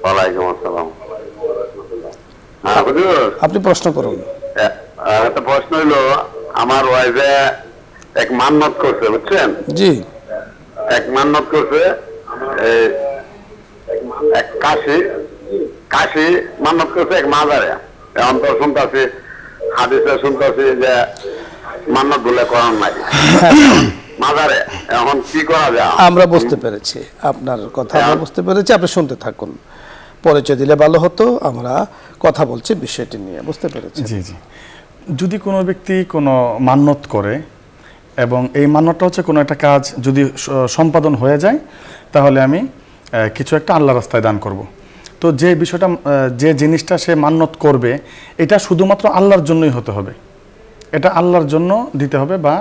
ওয়ালাইকুম আসসালাম। হ্যাঁ হুজুর, আপনি প্রশ্ন করুন। একটা প্রশ্ন হলো, আমার ওয়াইফে এক মান্নত করছে, বুঝছেন? জি। এক মান্নত করছে, এক কাশি মান্নত করছে এক মাজারে। এখন তো শুনতেছি হাদিসে শুনতেছি যে মান্নত গুলো করার নাই মাজারে, এখন কি করা যায়? আমরা বুঝতে পেরেছি আপনার কথা, আমরা বুঝতে পেরেছি। আপনি শুনতে থাকুন, পরিচয় দিলে ভালো হতো। আমরা কথা বলছি বিষয়টি নিয়ে, বুঝতে পেরেছি। জি জি। যদি কোনো ব্যক্তি কোনো মান্যত করে এবং এই মান্যতটা হচ্ছে কোনো একটা কাজ যদি সম্পাদন হয়ে যায়, তাহলে আমি কিছু একটা আল্লাহ রাস্তায় দান করব। তো যে বিষয়টা, যে জিনিসটা সে মান্যত করবে, এটা শুধুমাত্র আল্লাহর জন্যই হতে হবে, এটা আল্লাহর জন্য দিতে হবে, বা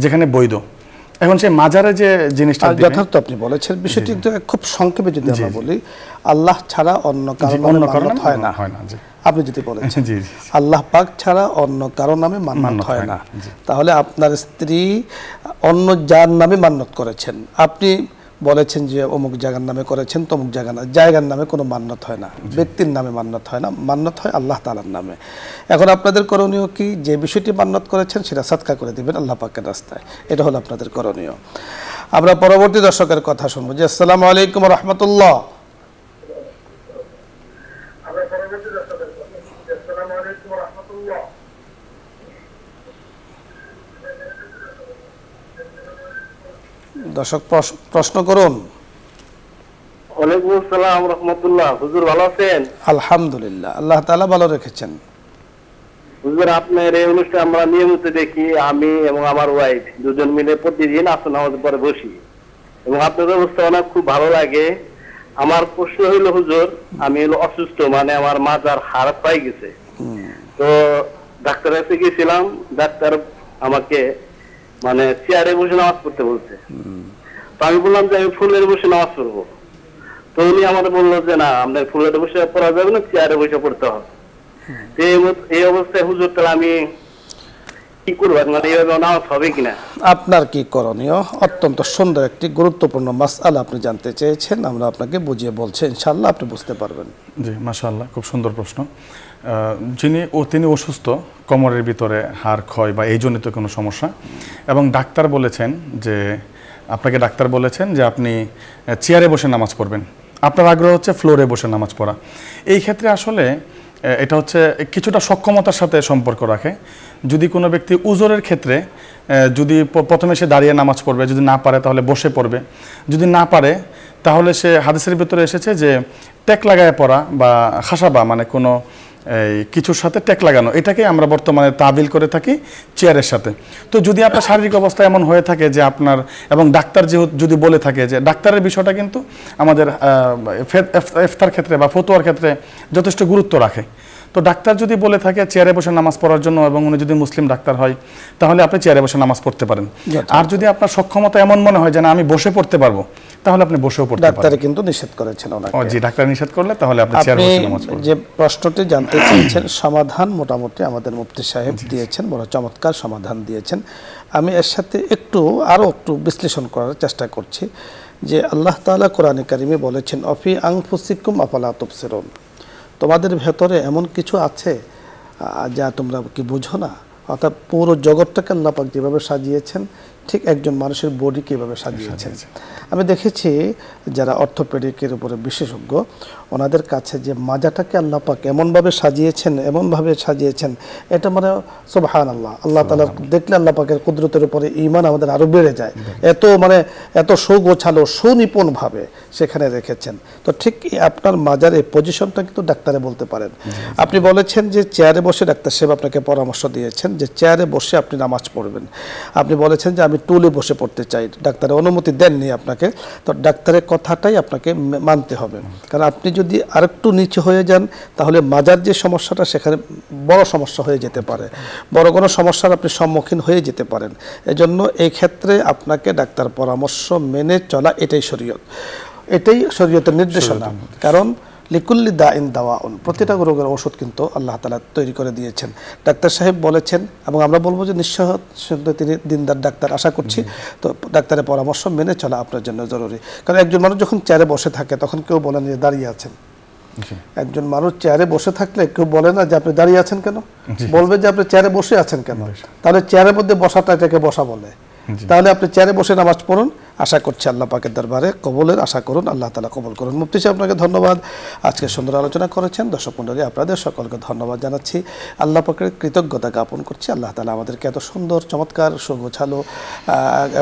যেখানে বৈধ। এখন সে মাজারে যে জিনিসটা যথার্থ আপনি বলেছেন, বিষয়টি খুব সংক্ষেপে যদি আমরা বলি, আল্লাহ ছাড়া অন্য কারণ হয় না। আপনি যদি বলেছেন আল্লাহ পাক ছাড়া অন্য কারো নামে মান্যত হয় না, তাহলে আপনার স্ত্রী অন্য যার নামে মান্যত করেছেন, আপনি বলেছেন যে অমুক জায়গার নামে করেছেন, তমুক জায়গার নামে কোনো মান্যত হয় না, ব্যক্তির নামে মান্যত হয় না, মান্যত হয় আল্লাহ তাআলার নামে। এখন আপনাদের করণীয় কি? যে বিষয়টি মান্যত করেছেন সেটা সাদকা করে দিবেন আল্লাহ পাকের রাস্তায়, এটা হলো আপনাদের করণীয়। আমরা পরবর্তী দর্শকের কথা শুনবো। জি, আসসালামু আলাইকুম ওয়া রাহমাতুল্লাহ। দর্শক প্রশ্ন করুন। ওয়ালাইকুম আসসালাম রাহমাতুল্লাহ। হুজুর ভালো আছেন? আলহামদুলিল্লাহ, আল্লাহ তাআলা ভালো রেখেছেন। হুজুর আপনার এই অনুষ্ঠান আমরা নিয়মিত দেখি, আমি এবং আমার ওয়াইফ দুজন মিলে প্রতিদিন আসর নামাজের পরে বসি, এবং আপনার অবস্থা অনেক খুব ভালো লাগে। আমার প্রশ্ন হইল হুজুর, আমি হলো অসুস্থ, মানে আমার মাজার হাড় পাই গেছে, তো ডাক্তারের কাছে গেছিলাম, ডাক্তার আমাকে মানে চেয়ারে বসে নামাজ পড়তে বলছে। তো আমি বললাম যে আমি ফুলের বসে নামাজ পড়বো, তো উনি আমাদের বললো যে না, আপনার ফুলের বসে পড়া যাবে না, চেয়ারে বসে পড়তে হবে। এই অবস্থায় হুজুর তাহলে আমি কি করবো, মানে এইভাবে নামাজ হবে কিনা? আপনার কি করণীয়? অত্যন্ত সুন্দর একটি গুরুত্বপূর্ণ মাসআলা আপনি জানতে চেয়েছেন, আমরা আপনাকে বুঝিয়ে বলছি, ইনশাআল্লাহ আপনি বুঝতে পারবেন। জি, মাশাআল্লাহ, খুব সুন্দর প্রশ্ন। তিনি অসুস্থ, কোমরের ভিতরে হাড় ক্ষয় বা এই জনিত কোনো সমস্যা, এবং ডাক্তার বলেছেন যে আপনি চেয়ারে বসে নামাজ পড়বেন, আপনার আগ্রহ হচ্ছে ফ্লোরে বসে নামাজ পড়া। এই ক্ষেত্রে আসলে এটা হচ্ছে কিছুটা সক্ষমতার সাথে সম্পর্ক রাখে। যদি কোনো ব্যক্তি উজরের ক্ষেত্রে যদি প্রথমে সে দাঁড়িয়ে নামাজ পড়বে, যদি না পারে তাহলে বসে পড়বে, যদি না পারে তাহলে সে হাদিসের ভিতরে এসেছে যে টেক লাগায় পড়া বা খাসাবা, মানে কোনো কিছুর সাথে টেক লাগানো, এটাকে আমরা বর্তমানে তাবিল করে থাকি চেয়ারের সাথে। তো যদি আপনার শারীরিক অবস্থা এমন হয়ে থাকে যে আপনার, এবং ডাক্তার যদি বলে থাকে, যে ডাক্তারের বিষয়টা কিন্তু আমাদের ইফতার ক্ষেত্রে বা ফতোয়ার ক্ষেত্রে যথেষ্ট গুরুত্ব রাখে। তো ডাক্তার যদি বলে থাকে চেয়ারে বসে নামাজ পড়ার জন্য, এবং উনি যদি মুসলিম ডাক্তার হয়, তাহলে আপনি চেয়ারে বসে নামাজ পড়তে পারেন। আর যদি আপনার সক্ষমতা এমন মনে হয় যে না আমি বসে পড়তে পারবো, তাহলে আপনি বসেও পড়তে পারেন। ডাক্তার কিন্তু নিষেধ করেছেন ওনাকে। জি, ডাক্তার নিষেধ করলে তাহলে আপনি চেয়ারে বসে নামাজ পড়বেন। যে প্রশ্নটি জানতে চেয়েছেন, সমাধান মোটামুটি আমাদের মুফতি সাহেব দিয়েছেন, বড় চমৎকার সমাধান দিয়েছেন। আমি এর সাথে আরো একটু বিশ্লেষণ করার চেষ্টা করছি যে আল্লাহ তাআলা কোরআনে কারিমে বলেছেন, অফি আনফুসিকুম আফালা তুবসিরুন, তোমাদের ভেতরে এমন কিছু আছে যা তোমরা কি বুঝো না। অর্থাৎ পুরো জগৎটাকে আল্লাহ পাক যেভাবে সাজিয়েছেন, ঠিক একজন মানুষের বডি কীভাবে সাজিয়েছেন। আমি দেখেছি যারা অর্থোপেডিকের উপরে বিশেষজ্ঞ, ওনাদের কাছে যে মাজাটাকে আল্লাহ পাক এমনভাবে সাজিয়েছেন, এটা মানে সুবহানাল্লাহ, আল্লাহ তাআলা দেখলে আল্লাহ পাকের কুদরতের উপরে ঈমান আমাদের আরো বেড়ে যায়। এত সুগোছালো সুনিপুণভাবে সেখানে রেখেছেন। তো ঠিক আপনার মাজার এই পজিশনটা কিন্তু ডাক্তারে বলতে পারেন। আপনি বলেছেন যে চেয়ারে বসে, ডাক্তার সাহেব আপনাকে পরামর্শ দিয়েছেন যে চেয়ারে বসে আপনি নামাজ পড়বেন। আপনি বলেছেন যে আমি টুলে বসে পড়তে চাই, ডাক্তারের অনুমতি দেননি আপনাকে। তো ডাক্তারের কথাটাই আপনাকে মানতে হবে, কারণ আপনি যদি আরেকটু নিচে হয়ে যান তাহলে মাজার যে সমস্যাটা সেখানে বড় সমস্যা হয়ে যেতে পারে, বড় কোনো সমস্যার আপনি সম্মুখীন হয়ে যেতে পারেন। এজন্য এই ক্ষেত্রে আপনাকে ডাক্তার পরামর্শ মেনে চলা এটাই শরীয়তের নির্দেশনা। কারণ লিকুল্লি দাইন দাওয়াউন, প্রতিটা রোগের ওষুধ কিন্তু আল্লাহ তাআলা তৈরি করে দিয়েছেন। ডাক্তার সাহেব বলেছেন, এবং আমরা বলবো যে নিশ্চয় তিনি দিনদার ডাক্তার, আশা করছি। তো ডাক্তারের পরামর্শ মেনে চলা আপনার জন্য জরুরি। কারণ একজন মানুষ যখন চেয়ারে বসে থাকে তখন কেউ বলেন যে দাঁড়িয়ে আছেন। একজন মানুষ চেয়ারে বসে থাকলে কেউ বলে না যে আপনি দাঁড়িয়ে আছেন কেন, বলবে যে আপনি চেয়ারে বসে আছেন কেন। তাহলে চেয়ারের মধ্যে বসাটা এটাকে বসা বলে। তাহলে আপনি চেয়ারে বসে নামাজ পড়ুন, আশা করছি আল্লাহ পাকের দরবারে কবুলের আশা করুন, আল্লাহ তাআলা কবুল করুন। মুফতি সাহেব আপনাকে ধন্যবাদ, আজকে সুন্দর আলোচনা করেছেন। দর্শক মণ্ডলী আপনাদের সকলকে ধন্যবাদ জানাচ্ছি, আল্লাহ পাকের কৃতজ্ঞতা জ্ঞাপন করছি। আল্লাহ তাআলা আমাদেরকে এত সুন্দর চমৎকার সুগোছালো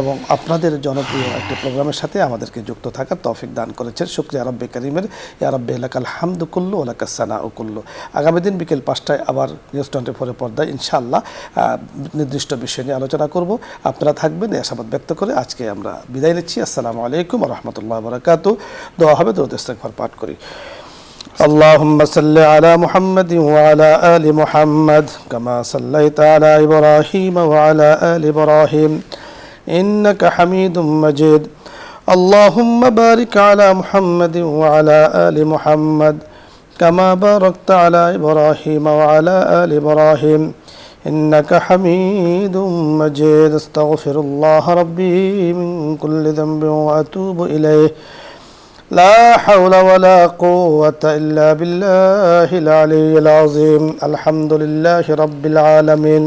এবং আপনাদের জনপ্রিয় একটি প্রোগ্রামের সাথে আমাদেরকে যুক্ত থাকার তৌফিক দান করেছেন। শুকরিয়া রব্বে কারীমের, ইয়া রব্বে লাকাল হামদু কুল্লু ওয়া লাকাস সানাউ কুল্লু। আগামী দিন বিকেল 5টায় আবার নিউজ 24 পর্দায় ইনশাআল্লাহ নির্দিষ্ট বিষয় নিয়ে আলোচনা করব। আপনারা থাকবেন এই আশাবাদ ব্যক্ত করে আজকে আমরা বিদায় নিচ্ছি। আসসালামু আলাইকুম ওয়া রাহমাতুল্লাহি ওয়া বারাকাতুহু। দোয়া হবে, দরুদ ইস্তিগফার পাঠ করি। اللهم صل على محمد وعلى آل محمد كما صليت على إبراهيم وعلى آل إبراهيم إنك حميد مجيد. اللهم بارك على محمد وعلى آل محمد كما باركت على إبراهيم وعلى آل إبراهيم إنك حميد مجيد. استغفر الله ربي من كل ذنب وأتوب إليه. لا حول ولا قوة إلا بالله العلي العظيم. الحمد لله رب العالمين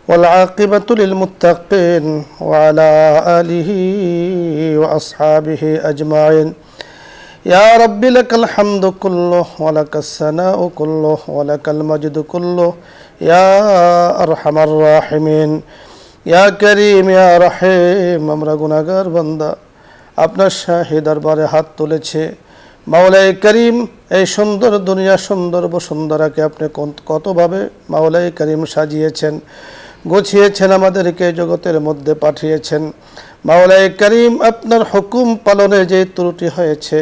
والعاقبة للمتقين وعلى آله وأصحابه أجمعين. يا رب لك الحمد كله ولك الثناء كله ولك المجد كله يا أرحم الراحمين. يا كريم يا رحيم. আমরা গুনাহগার বান্দা আপনার শাহী দরবারে হাত তুলেছে। মাওলাই করিম, এই সুন্দর দুনিয়া সুন্দর বসুন্ধরাকে আপনি কতভাবে মাওলাই করিম সাজিয়েছেন, গুছিয়েছেন, আমাদেরকে জগতের মধ্যে পাঠিয়েছেন। মাওলাই করিম, আপনার হুকুম পালনে যে ত্রুটি হয়েছে,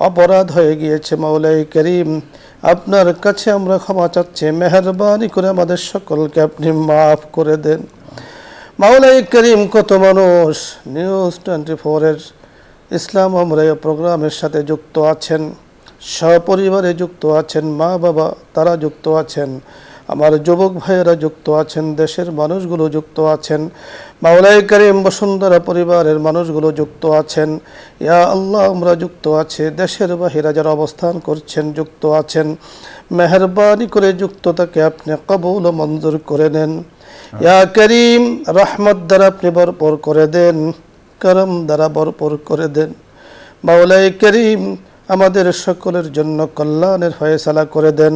অপরাধ হয়ে গিয়েছে, মাওলাই করিম আপনার কাছে আমরা ক্ষমা চাচ্ছি। মেহেরবানি করে আমাদের সকলকে আপনি মাফ করে দেন। মাওলাই করিম, কত মানুষ নিউজ 24-এর ইসলাম আমরাই প্রোগ্রামের সাথে যুক্ত আছেন, সপরিবারে যুক্ত আছেন, মা বাবা তারা যুক্ত আছেন, আমার যুবক ভাইয়েরা যুক্ত আছেন, দেশের মানুষগুলো যুক্ত আছেন, মাওলাই করিম বসুন্ধরা পরিবারের মানুষগুলো যুক্ত আছেন। ইয়া আল্লাহ, আমরা যুক্ত আছে, দেশের বাহিরে যারা অবস্থান করছেন যুক্ত আছেন, মেহেরবানি করে যুক্ততাকে আপনি কবুল ও মঞ্জুর করে নেন। ইয়া করিম, রহমত দ্বারা আপনি ভরপুর করে দেন, করম দ্বারা ভরপুর করে দেন। মাওলাই করিম, আমাদের সকলের জন্য কল্যাণের ফয়সালা করে দেন।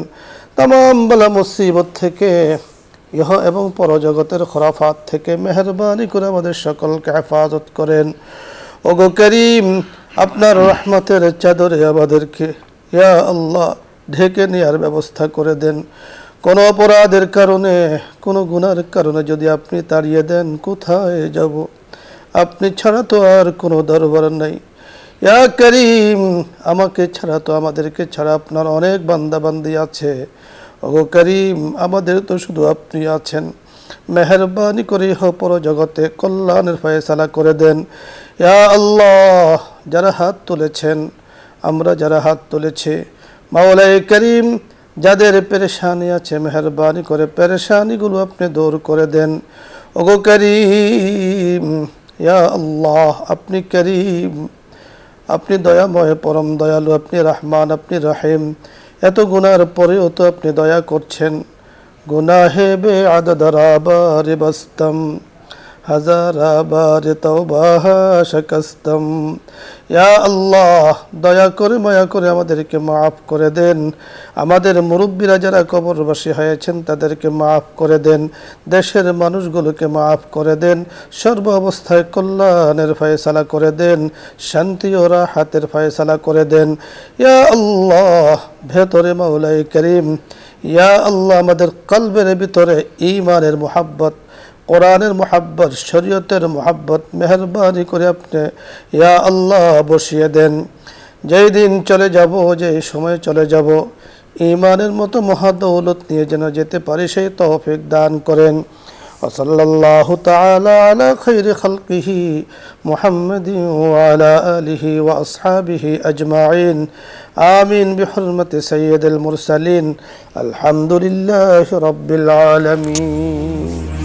तमाम बला मुसीबत থেকে ইহ এবং পরজগতের খরাফাত থেকে মেহেরবানি করে আমাদের সকলকে হেফাজত করেন। ওগো করিম, আপনার রহমতের চাদরে আমাদেরকে ইয়া আল্লাহ ঢেকে নেওয়ার ব্যবস্থা করে দেন। কোনো অপরাধের কারণে, কোনো গুনার কারণে যদি আপনি তাড়িয়ে দেন, কোথায় যাব? আপনি ছাড়া তো আর কোনো দরবার নাই। ইয়া করিম, আমাকে ছাড়া তো, আমাদেরকে ছাড়া আপনার অনেক বান্দা বান্দি আছে। ওগো করিম, আমাদের তো শুধু আপনি আছেন। মেহেরবানি করে পর জগতে কল্যাণের ফয়সালা করে দেন। ইয়া আল্লাহ, যারা হাত তুলেছেন, আমরা যারা হাত তুলেছি, মাওলাই করিম যাদের পেরেশানি আছে, মেহেরবানি করে পেরেশানিগুলো আপনি দূর করে দেন। ওগো করিম, ইয়া আল্লাহ, আপনি করিম, আপনি দয়াময়, পরম দয়ালু, আপনি রহমান, আপনি রহিম। এত গুনার পরেও তো আপনি দয়া করছেন। গুনাহে বে আদদ রাবারে বস্তম, হাজারা বারে তওবা শিকস্তম। ইয়া আল্লাহ, দয়া করে মায়া করে আমাদেরকে মাফ করে দেন। আমাদের মুরব্বীরা যারা কবরবাসী হয়েছেন তাদেরকে মাফ করে দেন। দেশের মানুষগুলোকে মাফ করে দেন। সর্ব অবস্থায় কল্যাণের ফয়সালা করে দেন। শান্তি ও রাহাতের ফয়সালা করে দেন। ইয়া আল্লাহ, ভেতরে মাওলাই করিম, ইয়া আল্লাহ, আমাদের কলবের ভিতরে ঈমানের মুহাব্বত, কোরআনের মুহাব্বত, শরীয়তের মুহাব্বত মেহেরবানি করে আপনি ইয়া আল্লাহ বসিয়ে দেন। যেই দিন চলে যাব, যেই সময় চলে যাব, ঈমানের মতো মহাদৌলত নিয়ে যেন যেতে পারি সেই তৌফিক দান করেন। ওয়াসাল্লাল্লাহু তাআলা আলা খায়রি খালকিহি মুহাম্মাদিন ওয়া আলা আলিহি ওয়া আসহাবিহি আজমাইন। আমিন বিহুরমতি সাইয়্যিদিল মুরসালিন। আলহামদুলিল্লাহি রাব্বিল আলামিন।